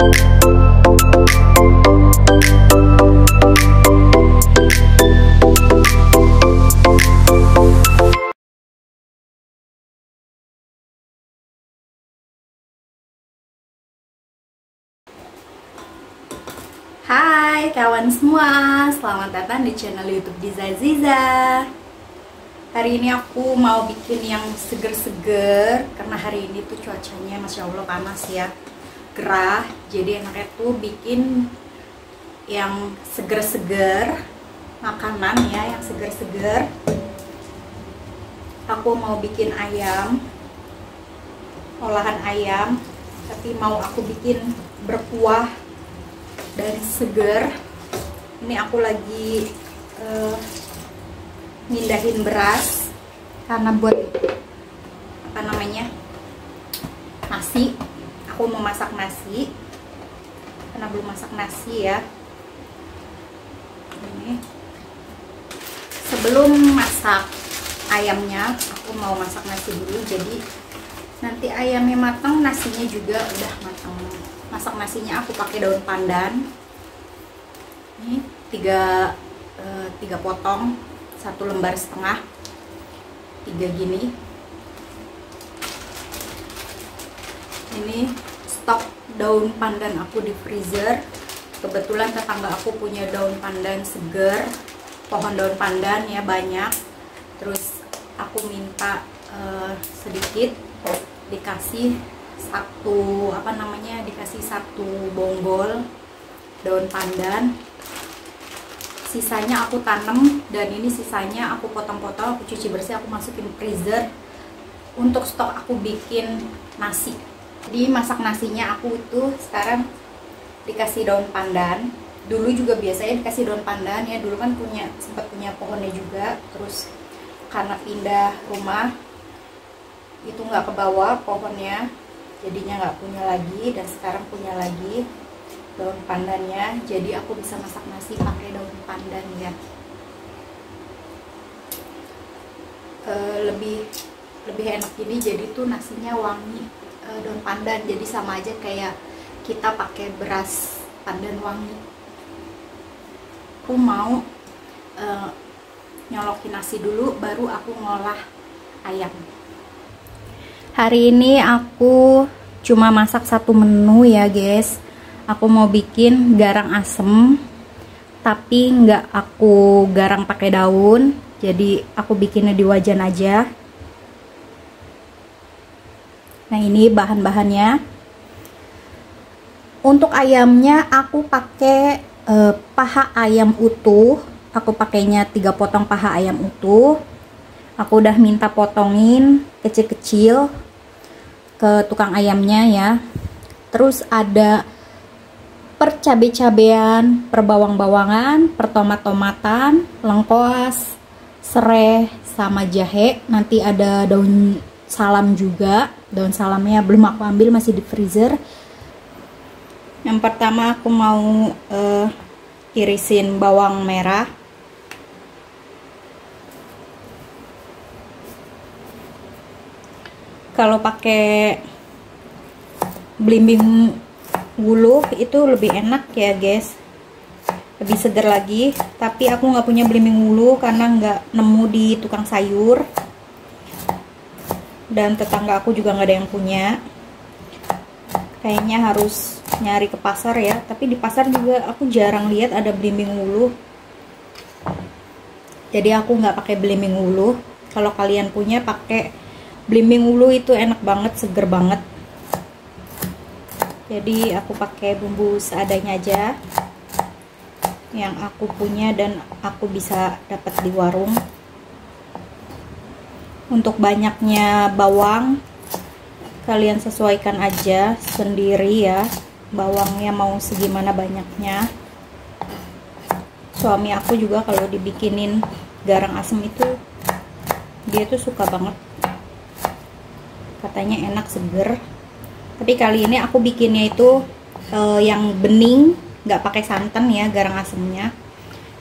Hai kawan semua, selamat datang di channel YouTube Diza Aziza. Hari ini aku mau bikin yang seger-seger karena hari ini tuh cuacanya Masya Allah panas ya, gerah. Jadi enaknya tuh bikin yang seger-seger, makanan ya yang seger-seger. Aku mau bikin ayam, olahan ayam, tapi mau aku bikin berkuah dan seger. Ini aku lagi mindahin beras karena buat apa namanya nasi. Aku mau masak nasi karena belum masak nasi ya. Ini sebelum masak ayamnya aku mau masak nasi dulu, jadi nanti ayamnya matang nasinya juga udah matang. Masak nasinya aku pakai daun pandan. Ini tiga potong, 1 lembar setengah, 3 gini. Ini stok daun pandan aku di freezer. Kebetulan tetangga aku punya daun pandan seger, pohon daun pandan ya banyak. Terus aku minta sedikit, dikasih dikasih satu bonggol daun pandan. Sisanya aku tanam, dan ini sisanya aku potong-potong, aku cuci bersih, aku masukin freezer untuk stok aku bikin nasi. Jadi masak nasinya aku itu sekarang dikasih daun pandan. Dulu juga biasanya dikasih daun pandan ya, dulu kan sempat punya pohonnya juga. Terus karena pindah rumah itu nggak ke bawah pohonnya, jadinya nggak punya lagi, dan sekarang punya lagi daun pandannya. Jadi aku bisa masak nasi pakai daun pandan ya. Lebih enak gini, jadi tuh nasinya wangi daun pandan, jadi sama aja kayak kita pakai beras pandan wangi. Aku mau nyolokin nasi dulu, baru aku ngolah ayam. Hari ini aku cuma masak satu menu ya guys. Aku mau bikin garang asem, tapi nggak aku garang pakai daun. Jadi aku bikinnya di wajan aja. Nah ini bahan-bahannya. Untuk ayamnya aku pakai paha ayam utuh. Aku pakainya 3 potong paha ayam utuh. Aku udah minta potongin kecil-kecil ke tukang ayamnya ya. Terus ada per cabai-cabean, per bawang-bawangan, per tomat-tomatan, lengkuas, serai, sama jahe. Nanti ada daun salam juga. Daun salamnya belum aku ambil, masih di freezer. Yang pertama aku mau irisin bawang merah. Kalau pakai belimbing wuluh itu lebih enak ya guys, lebih segar lagi. Tapi aku nggak punya belimbing wuluh karena nggak nemu di tukang sayur, dan tetangga aku juga nggak ada yang punya. Kayaknya harus nyari ke pasar ya, tapi di pasar juga aku jarang lihat ada belimbing wuluh. Jadi aku nggak pakai belimbing wuluh. Kalau kalian punya, pakai belimbing wuluh, itu enak banget, seger banget. Jadi aku pakai bumbu seadanya aja yang aku punya dan aku bisa dapat di warung. Untuk banyaknya bawang kalian sesuaikan aja sendiri ya, bawangnya mau segimana banyaknya. Suami aku juga kalau dibikinin garang asem itu dia tuh suka banget, katanya enak, seger. Tapi kali ini aku bikinnya itu yang bening, nggak pakai santan ya garang asemnya.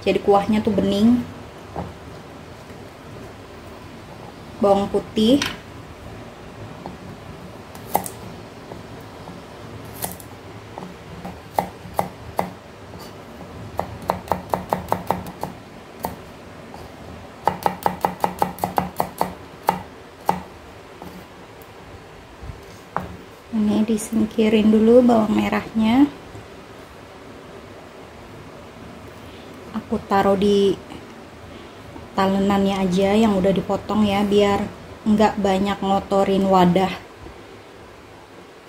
Jadi kuahnya tuh bening. Bawang putih, Ini disingkirin dulu bawang merahnya. Aku taruh di talenannya aja yang udah dipotong ya, biar nggak banyak ngotorin wadah.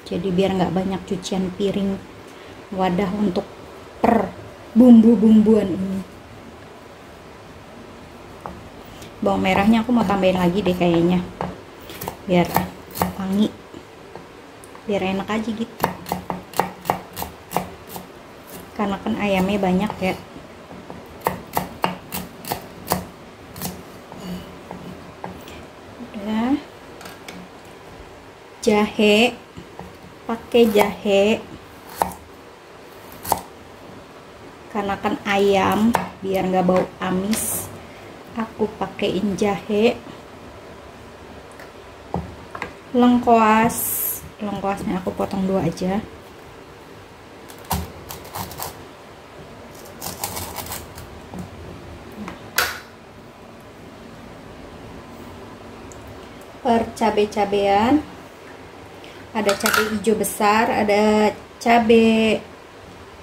Jadi biar nggak banyak cucian piring wadah untuk per bumbu-bumbuan ini. Bawang merahnya aku mau tambahin lagi deh kayaknya, biar wangi, biar enak aja gitu, karena kan ayamnya banyak ya. Udah. Jahe, pakai jahe karena kan ayam, biar nggak bau amis, aku pakein jahe. Lengkuasnya aku potong 2 aja. Per cabai-cabean, ada cabai hijau besar, ada cabai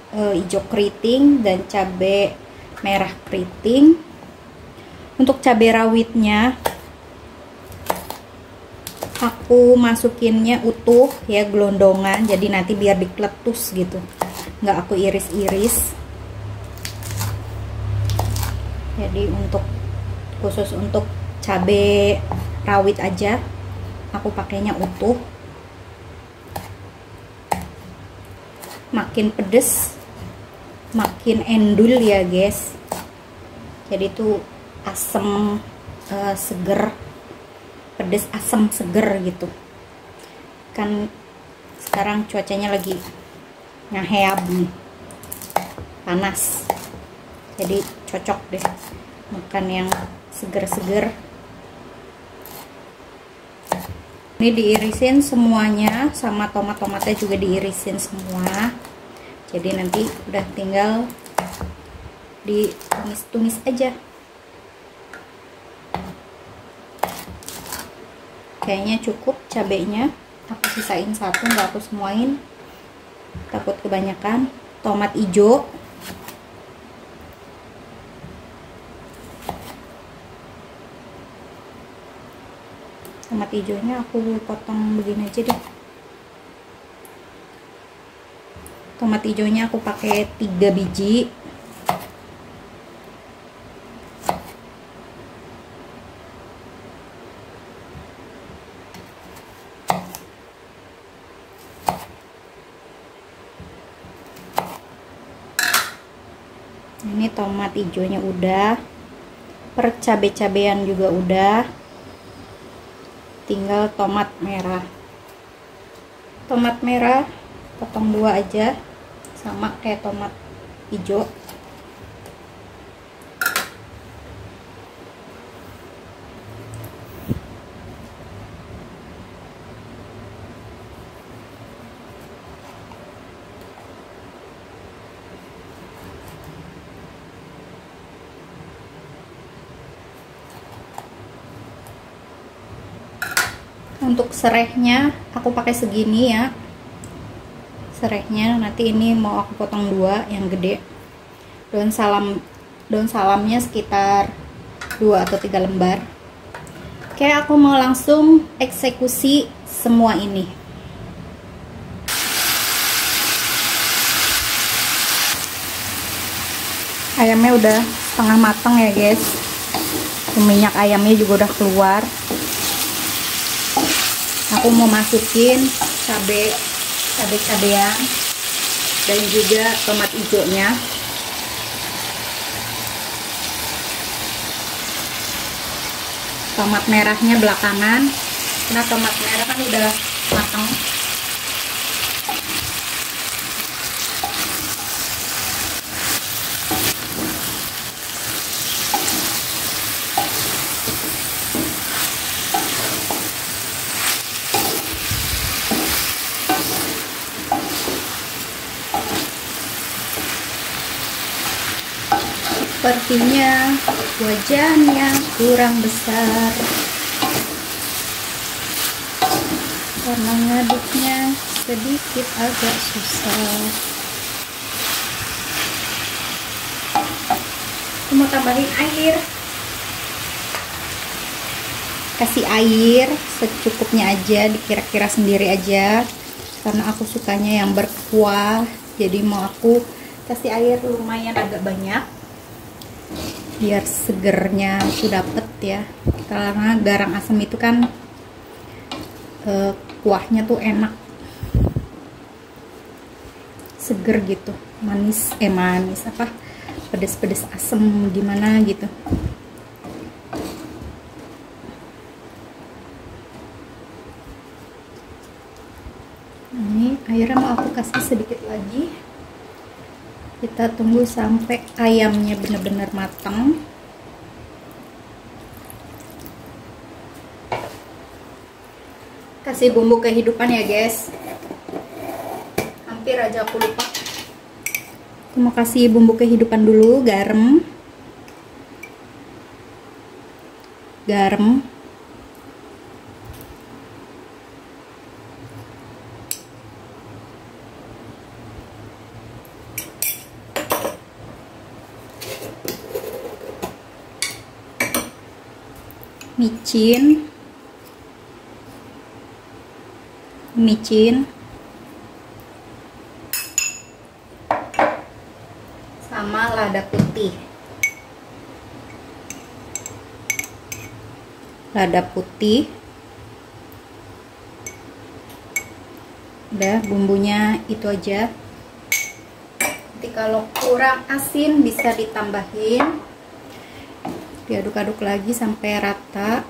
hijau keriting, dan cabai merah keriting. Untuk cabai rawitnya aku masukinnya utuh ya, gelondongan, jadi nanti biar dikeletus gitu, nggak aku iris-iris. Jadi khusus untuk cabai rawit aja aku pakainya utuh. Makin pedes makin endul ya guys, jadi tuh asem seger, pedes asam seger gitu kan. Sekarang cuacanya lagi ngaheab nih, panas, jadi cocok deh makan yang seger-seger. Ini diirisin semuanya, sama tomat-tomatnya juga diirisin semua, jadi nanti udah tinggal ditumis-tumis aja. Kayaknya cukup cabenya, aku sisain 1, nggak aku semuain, takut kebanyakan. Tomat hijau, tomat hijaunya aku potong begini aja deh. Tomat hijaunya aku pakai 3 biji. Ini tomat hijaunya udah, per cabai-cabean juga udah, tinggal tomat merah. Tomat merah potong 2 aja, sama kayak tomat hijau. Untuk serehnya aku pakai segini ya, serehnya nanti ini mau aku potong 2 yang gede. Daun salamnya sekitar 2 atau 3 lembar. Oke, aku mau langsung eksekusi semua ini. Ayamnya udah setengah matang ya guys, minyak ayamnya juga udah keluar. Aku mau masukin cabai-cabean dan juga tomat hijaunya. Tomat merahnya belakangan, karena tomat merah kan udah matang. Sepertinya wajannya kurang besar karena ngaduknya sedikit agak susah. Aku mau tambahin air. Kasih air secukupnya aja, dikira-kira sendiri aja, karena aku sukanya yang berkuah. Jadi mau aku kasih air lumayan agak banyak biar segernya tuh dapet ya, karena garang asam itu kan kuahnya tuh enak, seger gitu, manis apa, pedes-pedes asem gimana gitu. Ini airnya mau aku kasih sedikit lagi. Kita tunggu sampai ayamnya benar-benar matang. Kasih bumbu kehidupan ya guys. Hampir aja aku lupa. Aku mau kasih bumbu kehidupan dulu, garam. Micin sama lada putih. Udah, bumbunya itu aja. Nanti kalau kurang asin bisa ditambahin. Diaduk-aduk lagi sampai rata.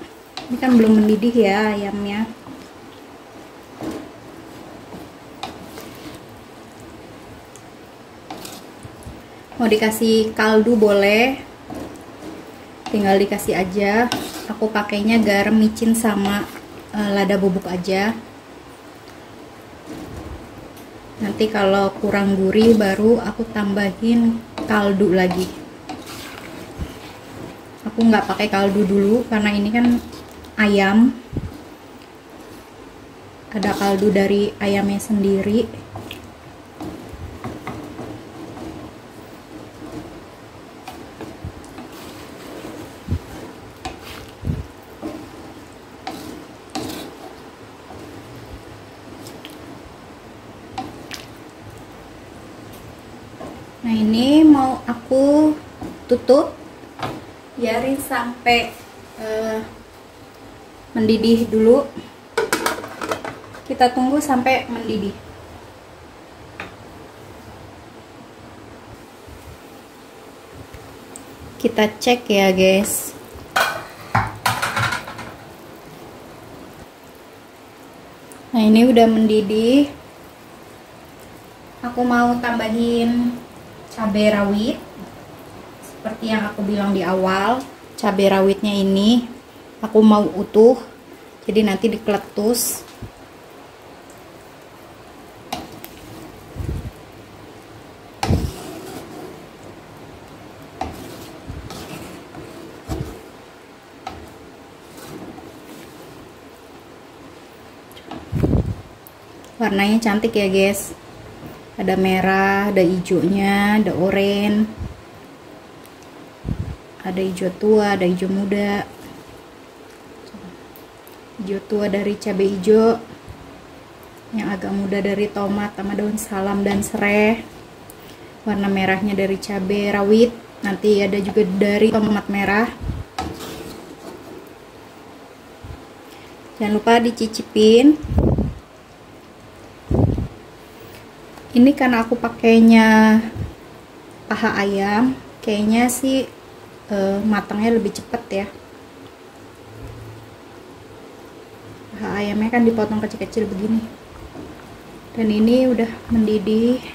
Ini kan belum mendidih ya ayamnya. Mau dikasih kaldu boleh, tinggal dikasih aja. Aku pakainya garam, micin sama lada bubuk aja. Nanti kalau kurang gurih baru aku tambahin kaldu lagi. Aku nggak pakai kaldu dulu karena ini kan ayam, ada kaldu dari ayamnya sendiri. Nah ini mau aku tutup, biarin sampai mendidih dulu. Kita tunggu sampai mendidih. Kita cek ya guys. Nah ini udah mendidih. Aku mau tambahin cabai rawit seperti yang aku bilang di awal. Cabai rawitnya ini aku mau utuh, jadi nanti dikeletus. Warnanya cantik ya guys, ada merah, ada hijaunya, ada oranye, ada hijau tua, ada hijau muda. Hijau tua dari cabai hijau, yang agak muda dari tomat sama daun salam dan serai. Warna merahnya dari cabai rawit, nanti ada juga dari tomat merah. Jangan lupa dicicipin. Ini karena aku pakainya paha ayam, kayaknya sih matangnya lebih cepat ya. Paha ayamnya kan dipotong kecil-kecil begini. Dan ini udah mendidih.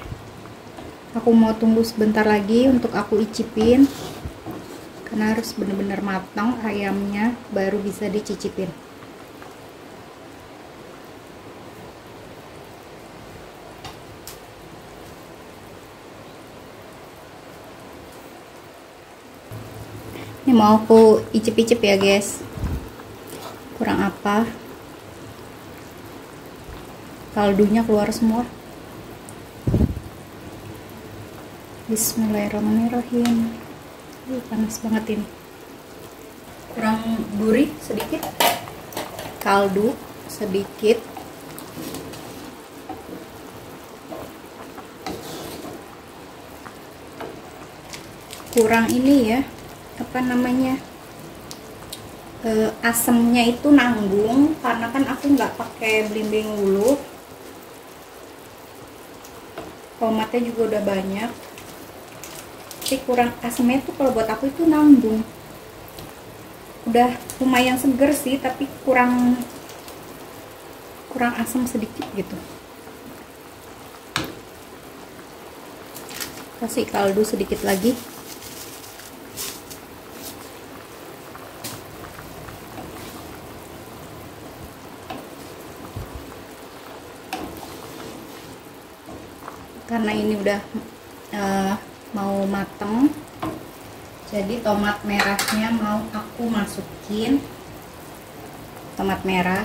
Aku mau tunggu sebentar lagi untuk aku icipin, karena harus benar-benar matang ayamnya baru bisa dicicipin. Ini mau aku icip-icip ya guys, kurang apa. kaldunya keluar semua. Bismillahirrahmanirrahim. Panas banget ini. Kurang gurih sedikit, kaldu sedikit. Kurang ini ya, apa namanya, asemnya itu nanggung karena kan aku nggak pakai belimbing wuluh. Tomatnya juga udah banyak, tapi kurang asemnya tuh kalau buat aku itu nanggung. Udah lumayan seger sih, tapi kurang asam sedikit gitu. Kasih kaldu sedikit lagi. Karena ini udah mau mateng, jadi tomat merahnya mau aku masukin. Tomat merah,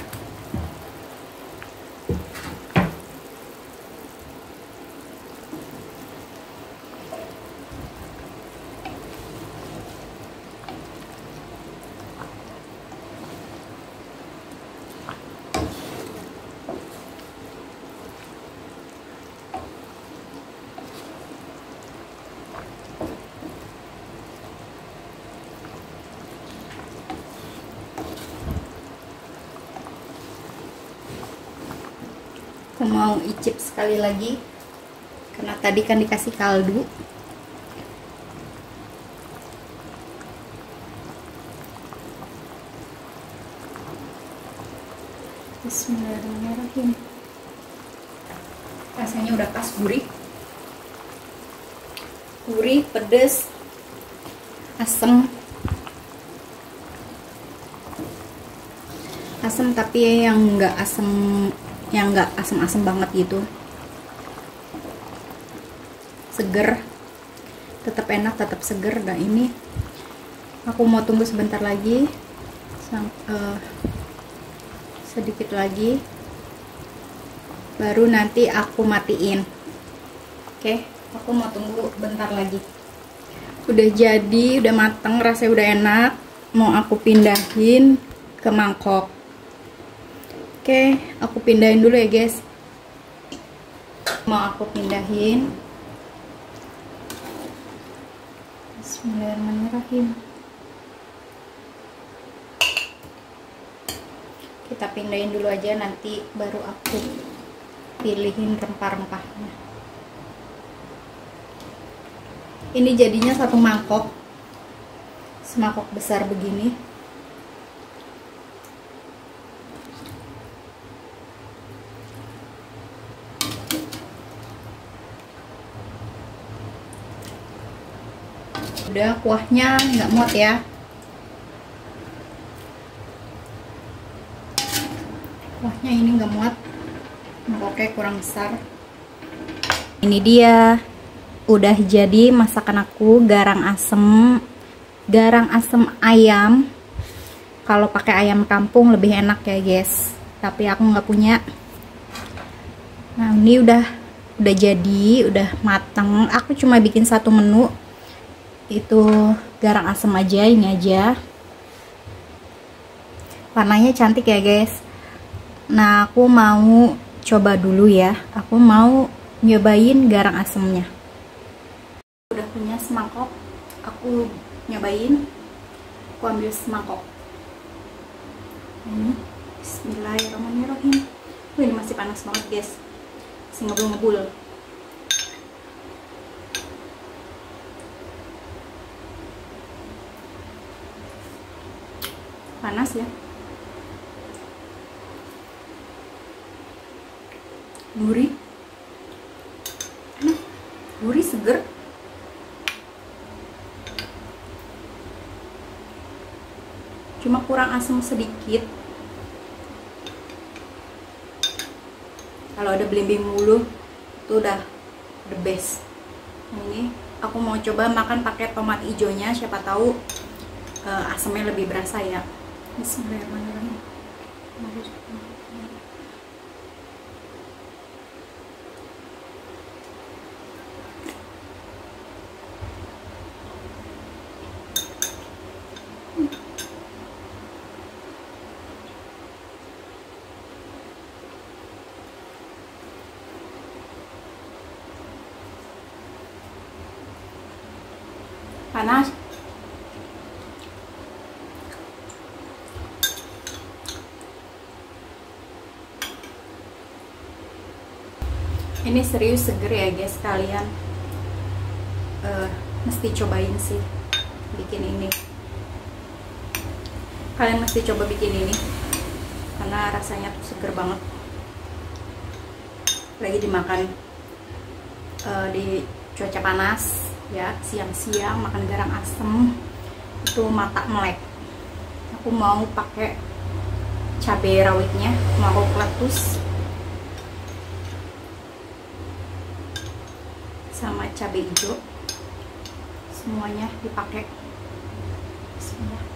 aku mau icip sekali lagi karena tadi kan dikasih kaldu. Bismillahirrahmanirrahim. Rasanya udah pas, gurih, pedes, asem, tapi yang nggak asem banget gitu, seger, tetap enak, tetap seger. Dan ini aku mau tunggu sebentar lagi, sedikit lagi, baru nanti aku matiin. Oke, aku mau tunggu bentar lagi. Udah jadi, udah mateng, rasanya udah enak. Mau aku pindahin ke mangkok. Oke, aku pindahin dulu ya guys. Mau aku pindahin. Bismillahirrahmanirrahim. Kita pindahin dulu aja, nanti baru aku pilihin rempah-rempahnya. Ini jadinya satu mangkok, semangkok besar begini. Udah, kuahnya nggak muat ya. Kuahnya ini nggak muat, mangkoknya kurang besar. Ini dia, udah jadi masakan aku, garang asem ayam. Kalau pakai ayam kampung lebih enak ya guys, tapi aku nggak punya. Nah ini udah jadi, udah mateng. Aku cuma bikin satu menu, itu garang asem aja, ini aja. Warnanya cantik ya guys. Nah aku mau coba dulu ya, aku mau nyobain garang asemnya. Udah punya semangkok, aku nyobain. Aku ambil semangkok ini. Bismillahirrahmanirrahim. Ini masih panas banget guys, masih ngebul-ngebul. Panas ya, gurih, enak, gurih, seger. Cuma kurang asam sedikit. Kalau ada belimbing wuluh itu udah the best. Nah, ini aku mau coba makan pakai tomat hijaunya, siapa tahu asamnya lebih berasa ya. Bismillahirrahmanirrahim. panas. Ini serius seger ya guys, kalian mesti cobain sih bikin ini. Kalian mesti coba bikin ini karena rasanya tuh seger banget. Lagi dimakan di cuaca panas ya, siang-siang makan garang asem itu mata melek. Aku mau pakai cabai rawitnya, mau aku kletus sama cabai hijau, semuanya dipakai. Bismillah.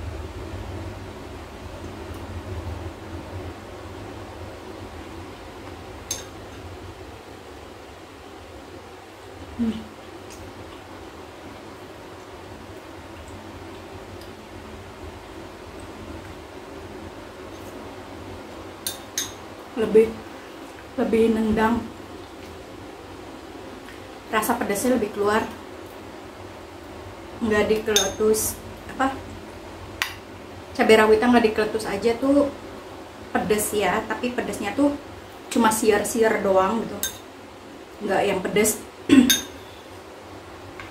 Lebih nendang, rasa pedasnya lebih keluar, nggak dikeletus apa, cabai rawitnya nggak dikeletus aja tuh pedes ya, tapi pedesnya tuh cuma siar-siar doang gitu, nggak yang pedes.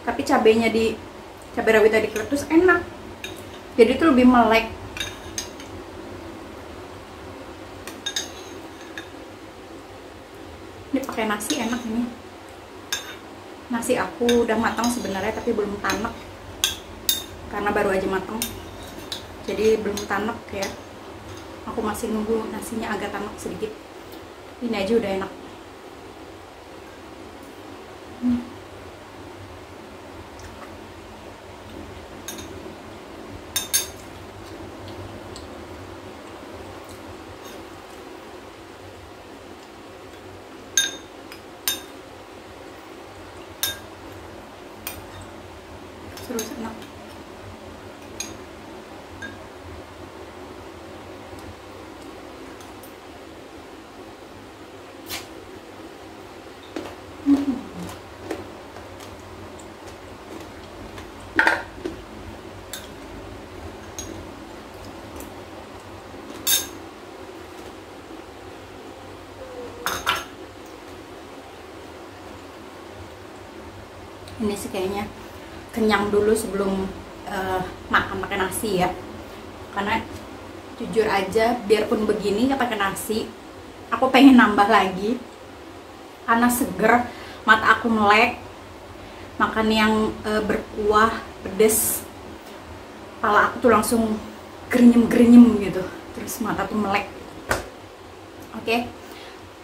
Tapi cabai rawitnya dikeletus enak, jadi tuh lebih melek. Ini pakai nasi enak ini. Nasi aku udah matang sebenarnya tapi belum tanek karena baru aja matang, jadi belum tanek ya. Aku masih nunggu nasinya agak tanek sedikit. Ini aja udah enak. Terus enak. Ini sih kayaknya kenyang dulu sebelum makan pakai nasi ya, karena jujur aja biarpun begini nggak pakai nasi aku pengen nambah lagi karena seger, mata aku melek. Makan yang berkuah pedes, kepala aku tuh langsung grenyem gitu, terus mata tuh melek. Oke,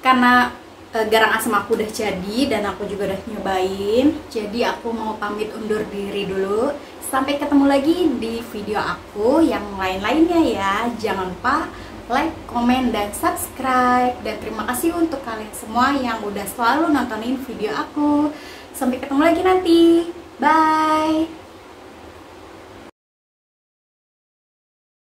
karena garang asam aku udah jadi dan aku juga udah nyobain, jadi aku mau pamit undur diri dulu. Sampai ketemu lagi di video aku yang lain-lainnya ya. Jangan lupa like, komen, dan subscribe. Dan terima kasih untuk kalian semua yang udah selalu nontonin video aku. Sampai ketemu lagi nanti. Bye.